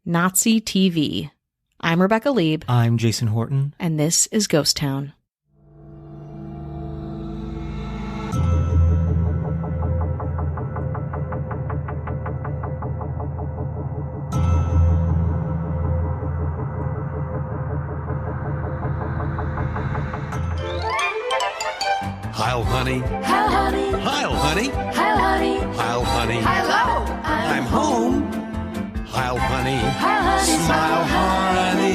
Nazi TV. I'm Rebecca Lieb. I'm Jason Horton. And this is Ghost Town. Heil, honey. Heil, honey. Heil, honey. Heil, honey. Heil, honey. Hello. I'm home. Heil, honey. Heil, honey. Smile, honey.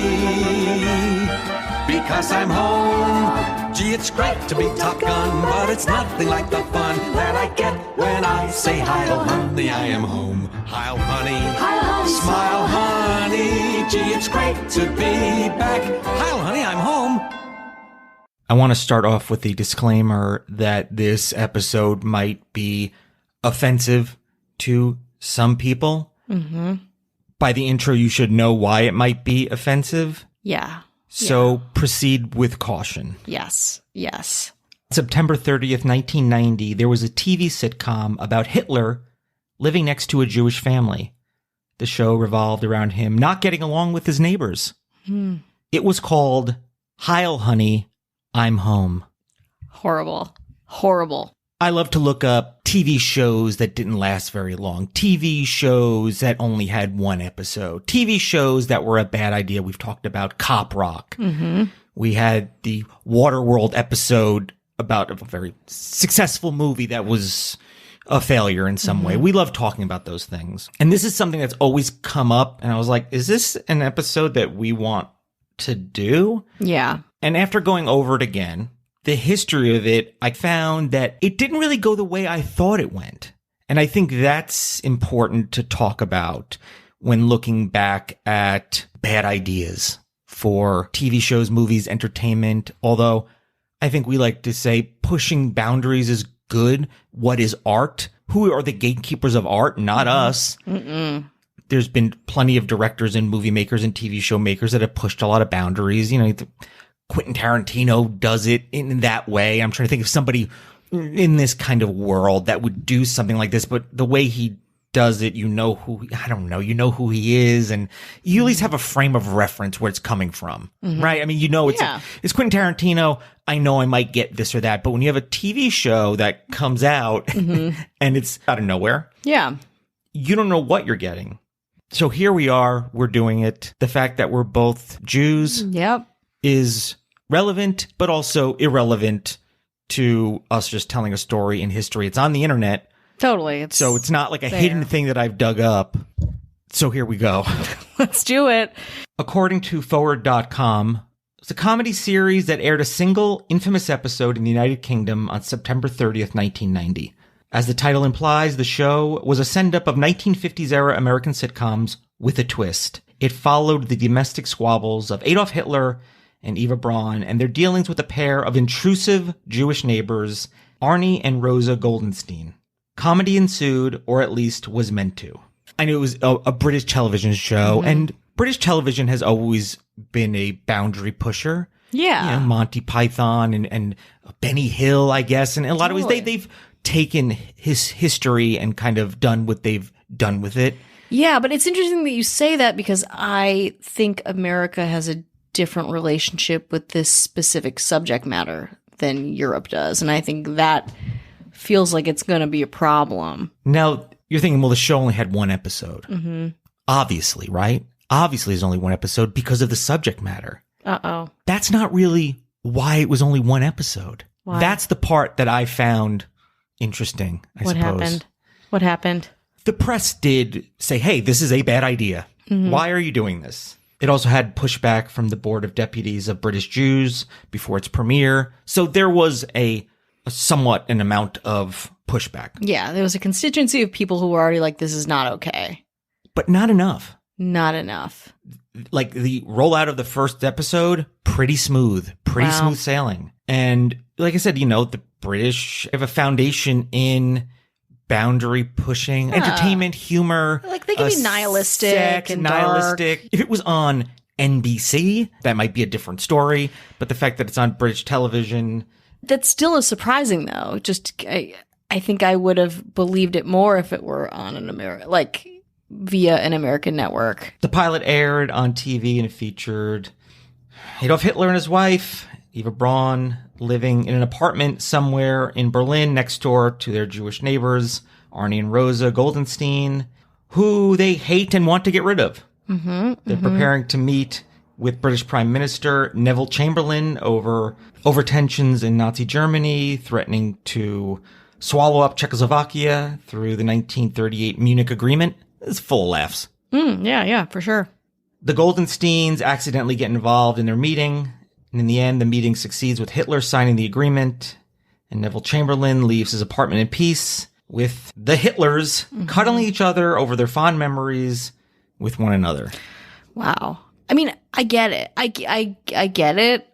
Because I'm home. Gee, it's great to be Top Gun, but it's nothing like the fun that I get when I say Heil, honey, I am home. Heil, honey. Heil, honey. Smile, honey. Gee, it's great to be back. Heil, honey, I'm home. I want to start off with the disclaimer that this episode might be offensive to some people. Mm-hmm. By the intro, you should know why it might be offensive. Yeah. So proceed with caution. Yes. Yes. September 30th, 1990, there was a TV sitcom about Hitler living next to a Jewish family. The show revolved around him not getting along with his neighbors. It was called Heil, Honey, I'm Home. Horrible. Horrible. I love to look up TV shows that didn't last very long. TV shows that only had one episode. TV shows that were a bad idea. We've talked about Cop Rock. Mm-hmm. We had the Waterworld episode about a very successful movie that was a failure in some way. We love talking about those things. And this is something that's always come up. And I was like, is this an episode that we want to do? Yeah. And after going over it again, the history of it, I found that it didn't really go the way I thought it went. And I think that's important to talk about when looking back at bad ideas for TV shows, movies, entertainment. Although I think we like to say pushing boundaries is good. What is art? Who are the gatekeepers of art? Not us. There's been plenty of directors and movie makers and TV show makers that have pushed a lot of boundaries. You know, Quentin Tarantino does it in that way. I'm trying to think of somebody in this kind of world that would do something like this, but the way he does it, you know who he is, and you at least have a frame of reference where it's coming from, right? I mean, it's Quentin Tarantino. I know I might get this or that, but when you have a TV show that comes out and it's out of nowhere, you don't know what you're getting. So here we are, we're doing it. The fact that we're both Jews is relevant, but also irrelevant to us just telling a story in history. It's on the internet. Totally. So it's not like a hidden thing that I've dug up. So here we go. Let's do it. According to forward.com, it's a comedy series that aired a single infamous episode in the United Kingdom on September 30th, 1990. As the title implies, the show was a send-up of 1950s-era American sitcoms with a twist. It followed the domestic squabbles of Adolf Hitler and Eva Braun and their dealings with a pair of intrusive Jewish neighbors, Arnie and Rosa Goldenstein. Comedy ensued, or at least was meant to. I knew it was a British television show, and British television has always been a boundary pusher. Yeah. You know, Monty Python and Benny Hill, I guess. And in a lot of ways, they've taken his history and kind of done what they've done with it. Yeah, but it's interesting that you say that because I think America has a different relationship with this specific subject matter than Europe does. And I think that feels like it's going to be a problem. Now, you're thinking, well, the show only had one episode. Obviously, right? Obviously, there's only one episode because of the subject matter. Uh-oh. That's not really why it was only one episode. Why? That's the part that I found interesting, I suppose. What happened? The press did say, hey, this is a bad idea. Why are you doing this? It also had pushback from the Board of Deputies of British Jews before its premiere. So there was a somewhat an amount of pushback. Yeah, there was a constituency of people who were already like, this is not okay. But not enough. Not enough. Like the rollout of the first episode, pretty smooth sailing. And like I said, you know, the British have a foundation in boundary pushing, entertainment, humor. Like they can be nihilistic sex, and nihilistic. dark. If it was on NBC, that might be a different story. But the fact that it's on British television. That still is surprising though. Just, I think I would have believed it more if it were on an American, like via an American network. The pilot aired on TV and it featured Adolf Hitler and his wife, Eva Braun, living in an apartment somewhere in Berlin next door to their Jewish neighbors, Arnie and Rosa Goldenstein, who they hate and want to get rid of. They're preparing to meet with British Prime Minister Neville Chamberlain over tensions in Nazi Germany, threatening to swallow up Czechoslovakia through the 1938 Munich Agreement. It's full of laughs. Yeah, for sure. The Goldensteins accidentally get involved in their meeting, and in the end, the meeting succeeds with Hitler signing the agreement, and Neville Chamberlain leaves his apartment in peace with the Hitlers cuddling each other over their fond memories with one another. Wow. I mean, I get it. I get it.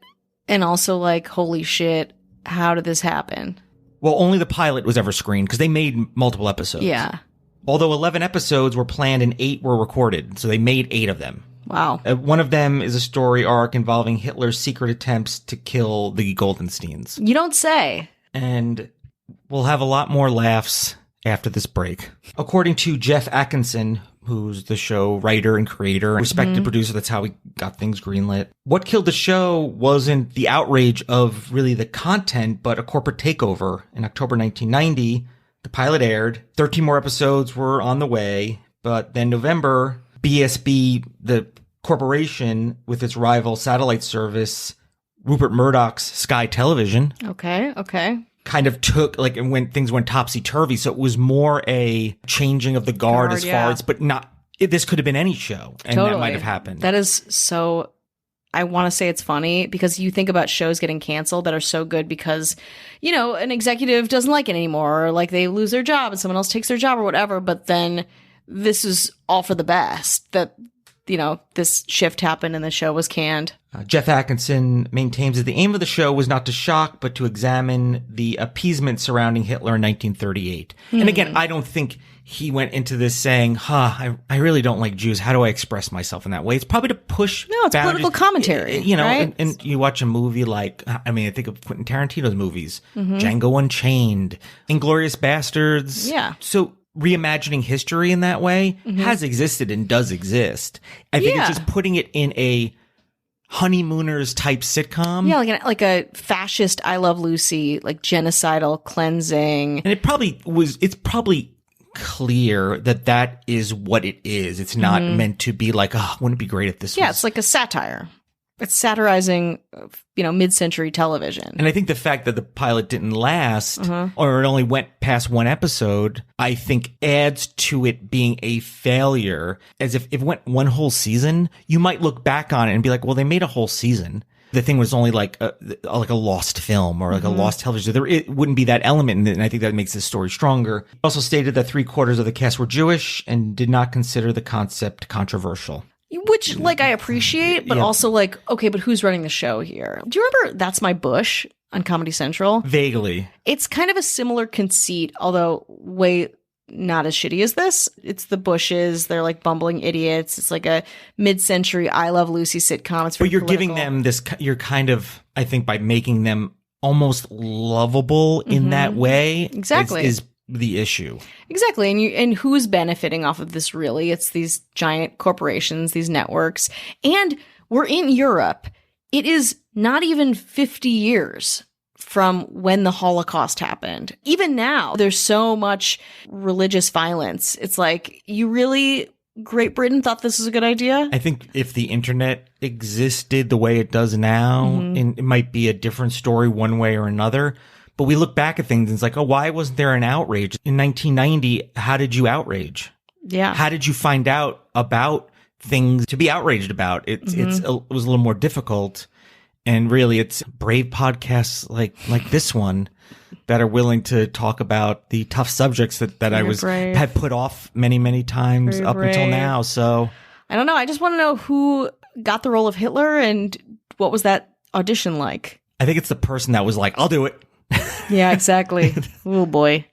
And also, like, holy shit, how did this happen? Well, only the pilot was ever screened because they made multiple episodes. Yeah. Although 11 episodes were planned and 8 were recorded, so they made 8 of them. Wow. One of them is a story arc involving Hitler's secret attempts to kill the Goldensteins. You don't say. And we'll have a lot more laughs after this break. According to Jeff Atkinson, who's the show writer and creator, respected producer, that's how he got things greenlit. What killed the show wasn't the outrage of really the content, but a corporate takeover. In October 1990, the pilot aired. 13 more episodes were on the way, but then November, BSB, the corporation with its rival satellite service, Rupert Murdoch's Sky Television. Okay. Kind of took, like, when things went topsy-turvy. So it was more a changing of the guard as far as, but not, this could have been any show. And that might have happened. That is so, I want to say it's funny because you think about shows getting canceled that are so good because, you know, an executive doesn't like it anymore, or like they lose their job and someone else takes their job or whatever. But then this is all for the best that, you know, this shift happened and the show was canned. Jeff Atkinson maintains that the aim of the show was not to shock, but to examine the appeasement surrounding Hitler in 1938. And again, I don't think he went into this saying, I really don't like Jews. How do I express myself in that way? It's probably to push. No, it's political commentary. You know, right? and you watch a movie like, I mean, I think of Quentin Tarantino's movies, Django Unchained, Inglourious Bastards. Yeah. So reimagining history in that way has existed and does exist. I think it's just putting it in a honeymooners type sitcom. Yeah, like a fascist I Love Lucy, like genocidal cleansing. And it's probably clear that is what it is. It's not meant to be like, wouldn't it be great if this was... it's like a satire. It's satirizing, you know, mid-century television. And I think the fact that the pilot didn't last, or it only went past one episode, I think adds to it being a failure. As if it went one whole season, you might look back on it and be like, well, they made a whole season. The thing was only like a lost film or like a lost television. It wouldn't be that element, and I think that makes this story stronger. Also stated that 3/4 of the cast were Jewish and did not consider the concept controversial. Which, like, I appreciate, but also, like, okay, but who's running the show here? Do you remember That's My Bush on Comedy Central? Vaguely. It's kind of a similar conceit, although way not as shitty as this. It's the Bushes. They're, like, bumbling idiots. It's like a mid-century I Love Lucy sitcom. It's but you're political. giving them this, you're kind of, I think, by making them almost lovable in that way. Exactly. Is the issue. Exactly. And who's benefiting off of this really? It's these giant corporations, these networks. And we're in Europe. It is not even 50 years from when the Holocaust happened. Even now, there's so much religious violence. It's like, you really, Great Britain thought this was a good idea? I think if the internet existed the way it does now, it might be a different story one way or another. But we look back at things and it's like, why wasn't there an outrage? In 1990, how did you outrage? Yeah. How did you find out about things to be outraged about? It was a little more difficult. And really, it's brave podcasts like this one that are willing to talk about the tough subjects that I had put off many, many times up until now. So I don't know. I just want to know who got the role of Hitler and what was that audition like? I think it's the person that was like, I'll do it. Yeah, exactly. Oh boy.